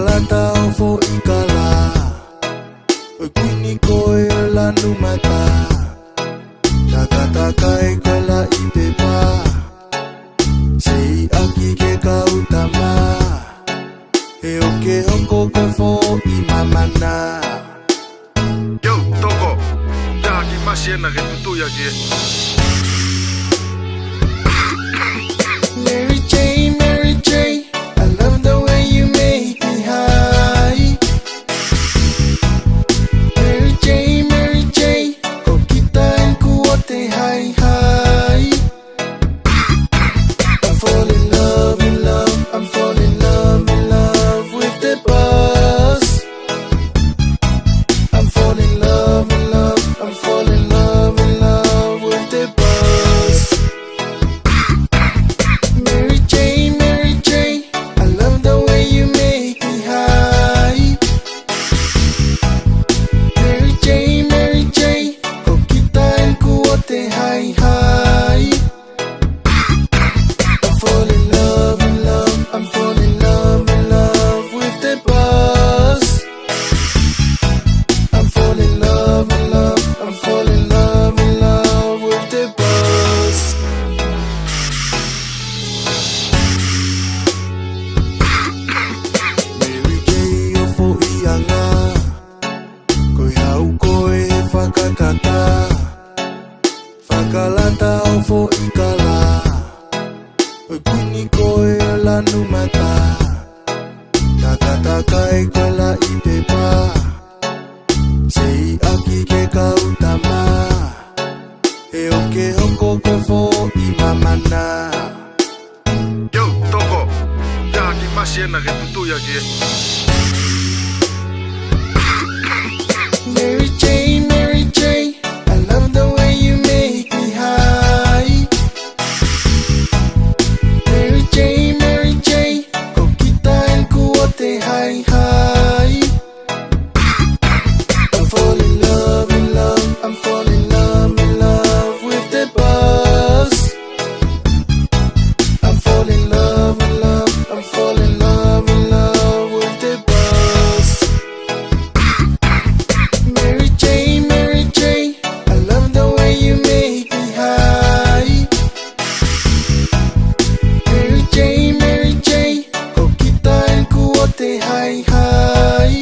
Fakalata o fo ikala Oi kuini koe o lanu mata Taka e koe la I pepa Sei aki ke kautama E o ke hoko koe fo I mamana Yo, toko, ya ki masiena ke tutuya ki Mary J, I love the way you make me high. Mary J, ko kita en kuote high high. I'm falling in love, I'm falling in love with the buzz. I'm falling in love, I'm falling in love with the buzz. Mary J, I love the way you make me high. Mary J, ko kita en kuote high high. I'm falling in love, I'm falling in love with the buzz. I'm falling in love, I'm falling in love with the buzz. Mary J o fo ianga Koe hau koe he whakakata Whakalata o fo ikala Oi kuini koe o lanu mata Taka e koe la I pepa Sei aki ke kautama E o ke hoko koe fo I mamana Yo, toko, ya ki masiena ke tutuya ki Mary J, I love the way you make me high. Mary J, ko kita en kuote high high. I'm falling in love, I'm falling in love with the buzz. I'm falling in love, I'm falling in love with the buzz. Mary J, I love the way you make me high. Mary J, ko kita en kuote high high.